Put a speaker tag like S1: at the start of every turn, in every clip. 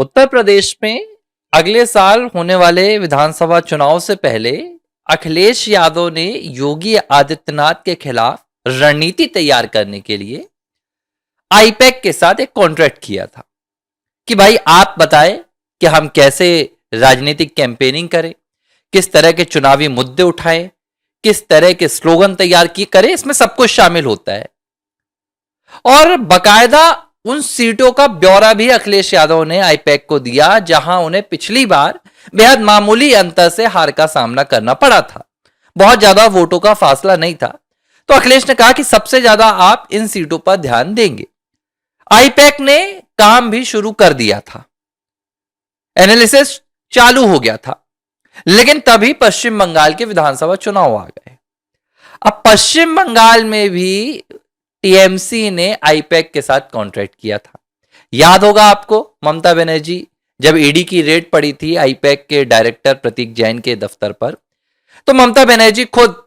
S1: उत्तर प्रदेश में अगले साल होने वाले विधानसभा चुनाव से पहले अखिलेश यादव ने योगी आदित्यनाथ के खिलाफ रणनीति तैयार करने के लिए आईपैक के साथ एक कॉन्ट्रैक्ट किया था कि भाई आप बताएं कि हम कैसे राजनीतिक कैंपेनिंग करें, किस तरह के चुनावी मुद्दे उठाएं, किस तरह के स्लोगन तैयार की करें, इसमें सब कुछ शामिल होता है। और बकायदा उन सीटों का ब्यौरा भी अखिलेश यादव ने आईपैक को दिया जहां उन्हें पिछली बार बेहद मामूली अंतर से हार का सामना करना पड़ा था। बहुत ज्यादा वोटों का फासला नहीं था। तो अखिलेश ने कहा कि सबसे ज्यादा आप इन सीटों पर ध्यान देंगे। आईपैक ने काम भी शुरू कर दिया था, एनालिसिस चालू हो गया था। लेकिन तभी पश्चिम बंगाल के विधानसभा चुनाव आ गए। अब पश्चिम बंगाल में भी टीएमसी ने आईपैक के साथ कॉन्ट्रैक्ट किया था। याद होगा आपको, ममता बनर्जी जब ईडी की रेड पड़ी थी आईपैक के डायरेक्टर प्रतीक जैन के दफ्तर पर, तो ममता बनर्जी खुद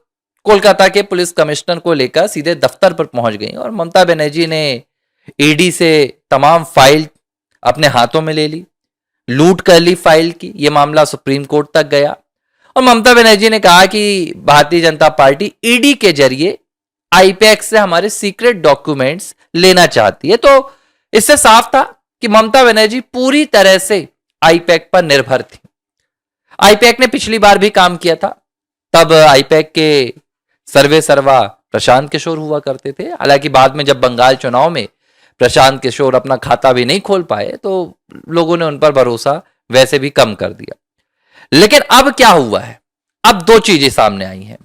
S1: कोलकाता के पुलिस कमिश्नर को लेकर सीधे दफ्तर पर पहुंच गई और ममता बनर्जी ने ईडी से तमाम फाइल अपने हाथों में ले ली, लूट कर ली फाइल की। यह मामला सुप्रीम कोर्ट तक गया और ममता बनर्जी ने कहा कि भारतीय जनता पार्टी ईडी के जरिए आईपैक से हमारे सीक्रेट डॉक्यूमेंट्स लेना चाहती है। तो इससे साफ था कि ममता बनर्जी पूरी तरह से आईपैक पर निर्भर थी। आईपैक ने पिछली बार भी काम किया था, तब आईपैक के सर्वे सर्वा प्रशांत किशोर हुआ करते थे। हालांकि बाद में जब बंगाल चुनाव में प्रशांत किशोर अपना खाता भी नहीं खोल पाए तो लोगों ने उन पर भरोसा वैसे भी कम कर दिया। लेकिन अब क्या हुआ है, अब दो चीजें सामने आई हैं।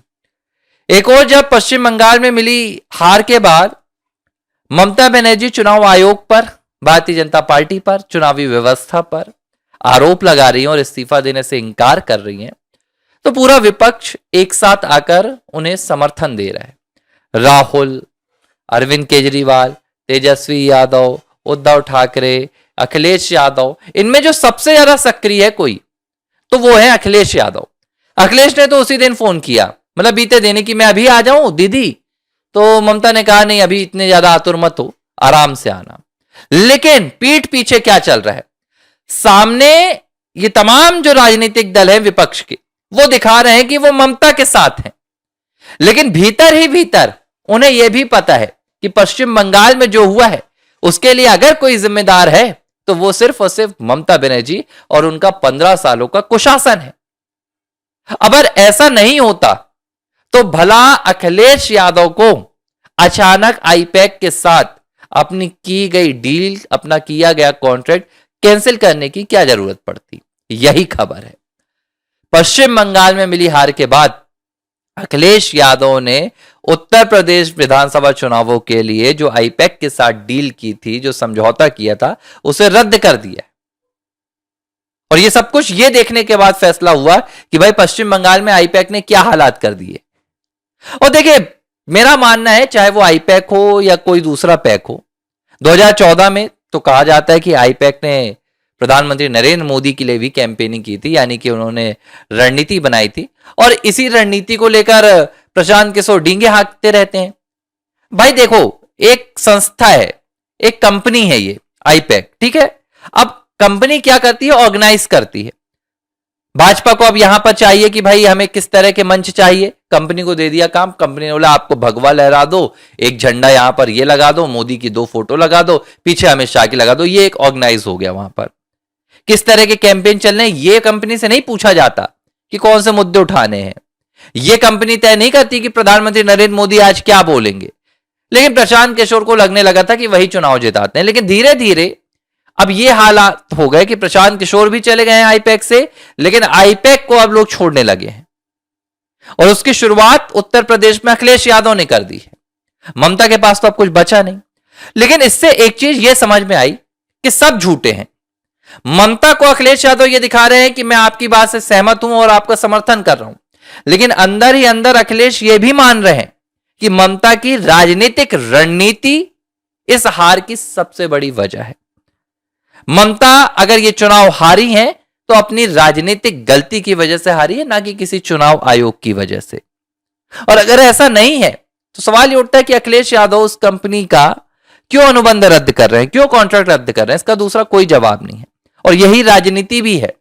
S1: एक और, जब पश्चिम बंगाल में मिली हार के बाद ममता बनर्जी चुनाव आयोग पर, भारतीय जनता पार्टी पर, चुनावी व्यवस्था पर आरोप लगा रही हैं और इस्तीफा देने से इंकार कर रही हैं, तो पूरा विपक्ष एक साथ आकर उन्हें समर्थन दे रहा है। राहुल, अरविंद केजरीवाल, तेजस्वी यादव, उद्धव ठाकरे, अखिलेश यादव, इनमें जो सबसे ज्यादा सक्रिय है कोई, तो वो है अखिलेश यादव। अखिलेश ने तो उसी दिन फोन किया, मतलब बीते दिन, कि मैं अभी आ जाऊं दीदी, तो ममता ने कहा नहीं, अभी इतने ज्यादा आतुर मत हो, आराम से आना। लेकिन पीठ पीछे क्या चल रहा है, सामने ये तमाम जो राजनीतिक दल है विपक्ष के, वो दिखा रहे हैं कि वो ममता के साथ हैं, लेकिन भीतर ही भीतर उन्हें यह भी पता है कि पश्चिम बंगाल में जो हुआ है उसके लिए अगर कोई जिम्मेदार है तो वो सिर्फ और सिर्फ ममता बनर्जी और उनका 15 सालों का कुशासन है। अगर ऐसा नहीं होता तो भला अखिलेश यादव को अचानक आईपैक के साथ अपनी की गई डील, अपना किया गया कॉन्ट्रैक्ट कैंसिल करने की क्या जरूरत पड़ती। यही खबर है। पश्चिम बंगाल में मिली हार के बाद अखिलेश यादव ने उत्तर प्रदेश विधानसभा चुनावों के लिए जो आईपैक के साथ डील की थी, जो समझौता किया था, उसे रद्द कर दिया। और ये सब कुछ ये देखने के बाद फैसला हुआ कि भाई पश्चिम बंगाल में आईपैक ने क्या हालात कर दिए। और देखिए, मेरा मानना है चाहे वो आईपैक हो या कोई दूसरा पैक हो, 2014 में तो कहा जाता है कि आईपैक ने प्रधानमंत्री नरेंद्र मोदी के लिए भी कैंपेनिंग की थी, यानी कि उन्होंने रणनीति बनाई थी और इसी रणनीति को लेकर प्रशांत किशोर डींगे हाँकते रहते हैं। भाई देखो, एक संस्था है, एक कंपनी है ये आईपैक, ठीक है। अब कंपनी क्या करती है, ऑर्गेनाइज करती है। भाजपा को अब यहां पर चाहिए कि भाई हमें किस तरह के मंच चाहिए, कंपनी को दे दिया काम। कंपनी ने बोला आपको भगवा लहरा दो, एक झंडा यहां पर ये लगा दो, मोदी की 2 फोटो लगा दो, पीछे अमित शाह की लगा दो। ये एक ऑर्गेनाइज हो गया। वहां पर किस तरह के कैंपेन चल रहे हैं ये कंपनी से नहीं पूछा जाता कि कौन से मुद्दे उठाने हैं। ये कंपनी तय नहीं करती कि प्रधानमंत्री नरेंद्र मोदी आज क्या बोलेंगे। लेकिन प्रशांत किशोर को लगने लगा था कि वही चुनाव जिताते हैं। लेकिन धीरे धीरे अब ये हालात हो गए कि प्रशांत किशोर भी चले गए हैं आईपैक से, लेकिन आईपैक को अब लोग छोड़ने लगे हैं। और उसकी शुरुआत उत्तर प्रदेश में अखिलेश यादव ने कर दी है। ममता के पास तो अब कुछ बचा नहीं। लेकिन इससे एक चीज यह समझ में आई कि सब झूठे हैं। ममता को अखिलेश यादव ये दिखा रहे हैं कि मैं आपकी बात से सहमत हूं और आपका समर्थन कर रहा हूं, लेकिन अंदर ही अंदर अखिलेश ये भी मान रहे हैं कि ममता की राजनीतिक रणनीति इस हार की सबसे बड़ी वजह है। ममता अगर ये चुनाव हारी है तो अपनी राजनीतिक गलती की वजह से हारी है, ना कि किसी चुनाव आयोग की वजह से। और अगर ऐसा नहीं है तो सवाल ये उठता है कि अखिलेश यादव उस कंपनी का क्यों अनुबंध रद्द कर रहे हैं, क्यों कॉन्ट्रैक्ट रद्द कर रहे हैं। इसका दूसरा कोई जवाब नहीं है। और यही राजनीति भी है,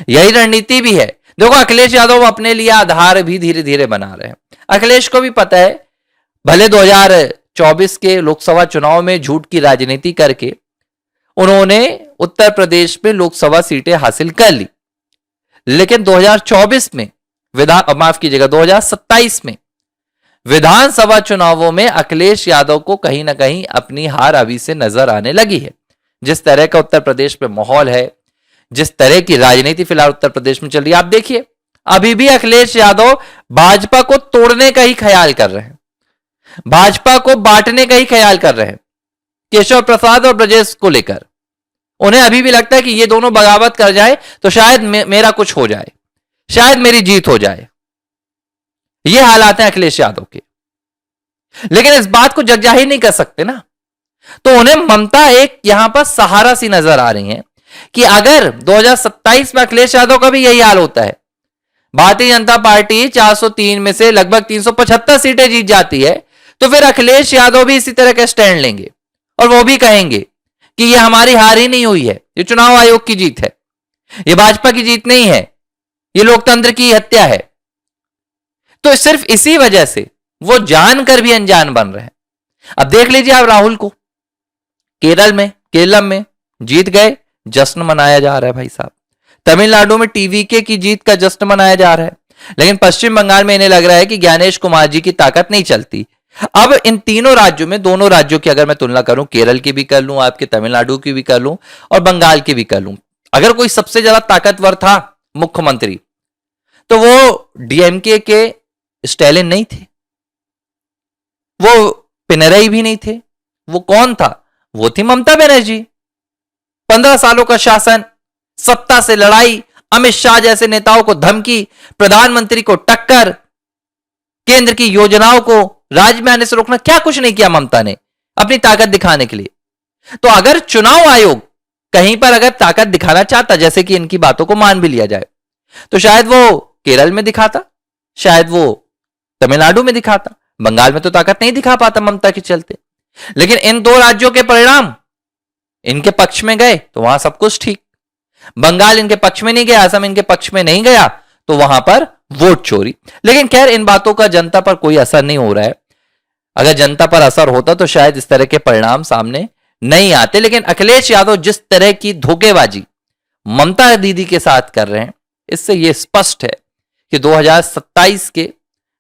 S1: यही रणनीति भी है। देखो अखिलेश यादव अपने लिए आधार भी धीरे धीरे बना रहे हैं। अखिलेश को भी पता है, भले 2024 के लोकसभा चुनाव में झूठ की राजनीति करके उन्होंने उत्तर प्रदेश में लोकसभा सीटें हासिल कर ली, लेकिन 2024 में माफ कीजिएगा 2027 में विधानसभा चुनावों में अखिलेश यादव को कहीं ना कहीं अपनी हार अभी से नजर आने लगी है। जिस तरह का उत्तर प्रदेश में माहौल है, जिस तरह की राजनीति फिलहाल उत्तर प्रदेश में चल रही है, आप देखिए अभी भी अखिलेश यादव भाजपा को तोड़ने का ही ख्याल कर रहे हैं, भाजपा को बांटने का ही ख्याल कर रहे हैं। केशव प्रसाद और ब्रजेश को लेकर उन्हें अभी भी लगता है कि ये दोनों बगावत कर जाए तो शायद मेरा कुछ हो जाए, शायद मेरी जीत हो जाए। ये हालात हैं अखिलेश यादव के, लेकिन इस बात को जगजाहिर नहीं कर सकते ना, तो उन्हें ममता एक यहां पर सहारा सी नजर आ रही है कि अगर 2027 में अखिलेश यादव का भी यही हाल होता है, भारतीय जनता पार्टी 403 में से लगभग 375 सीटें जीत जाती है, तो फिर अखिलेश यादव भी इसी तरह का स्टैंड लेंगे और वो भी कहेंगे कि ये हमारी हार ही नहीं हुई है, ये चुनाव आयोग की जीत है, ये भाजपा की जीत नहीं है, ये लोकतंत्र की हत्या है। तो सिर्फ इसी वजह से वो जानकर भी अनजान बन रहे हैं। अब देख लीजिए आप राहुल को, केरल में जीत गए, जश्न मनाया जा रहा है भाई साहब। तमिलनाडु में टीवीके की जीत का जश्न मनाया जा रहा है, लेकिन पश्चिम बंगाल में इन्हें लग रहा है कि ज्ञानेश कुमार जी की ताकत नहीं चलती। अब इन तीनों राज्यों में, दोनों राज्यों की अगर मैं तुलना करूं, केरल की भी कर लूं, आपके तमिलनाडु की भी कर लूं और बंगाल की भी कर लूं, अगर कोई सबसे ज्यादा ताकतवर था मुख्यमंत्री तो वो डीएमके के स्टैलिन नहीं थे, वो पिनरई भी नहीं थे, वो कौन था? वो थी ममता बनर्जी। 15 सालों का शासन, सत्ता से लड़ाई, अमित शाह जैसे नेताओं को धमकी, प्रधानमंत्री को टक्कर, केंद्र की योजनाओं को राज्य में आने से रोकना, क्या कुछ नहीं किया ममता ने अपनी ताकत दिखाने के लिए। तो अगर चुनाव आयोग कहीं पर अगर ताकत दिखाना चाहता, जैसे कि इनकी बातों को मान भी लिया जाए, तो शायद वो केरल में दिखाता, शायद वो तमिलनाडु में दिखाता, बंगाल में तो ताकत नहीं दिखा पाता ममता के चलते। लेकिन इन दो राज्यों के परिणाम इनके पक्ष में गए तो वहां सब कुछ ठीक, बंगाल इनके पक्ष में नहीं गया, असम इनके पक्ष में नहीं गया, तो वहां पर वोट चोरी। लेकिन खैर इन बातों का जनता पर कोई असर नहीं हो रहा है। अगर जनता पर असर होता तो शायद इस तरह के परिणाम सामने नहीं आते। लेकिन अखिलेश यादव जिस तरह की धोखेबाजी ममता दीदी के साथ कर रहे हैं, इससे यह स्पष्ट है कि 2027 के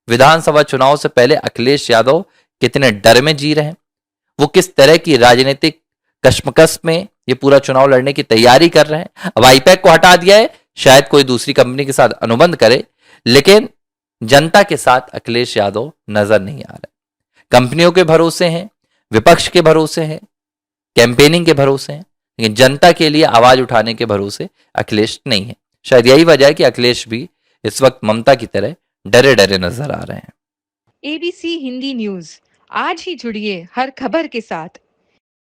S1: विधानसभा चुनाव से पहले अखिलेश यादव कितने डर में जी रहे हैं, वो किस तरह की राजनीतिक कश्मकश में ये पूरा चुनाव लड़ने की तैयारी कर रहे हैं। अब आईपैक को हटा दिया है, शायद कोई दूसरी कंपनी के साथ अनुबंध करे, लेकिन जनता के साथ अखिलेश यादव नजर नहीं आ रहे। कंपनियों के भरोसे हैं, विपक्ष के भरोसे हैं, कैंपेनिंग के भरोसे हैं, लेकिन जनता के लिए आवाज उठाने के भरोसे अखिलेश नहीं है। शायद यही वजह है कि अखिलेश भी इस वक्त ममता की तरह डरे डरे नजर आ रहे हैं।
S2: एबीसी हिंदी न्यूज, आज ही जुड़िए हर खबर के साथ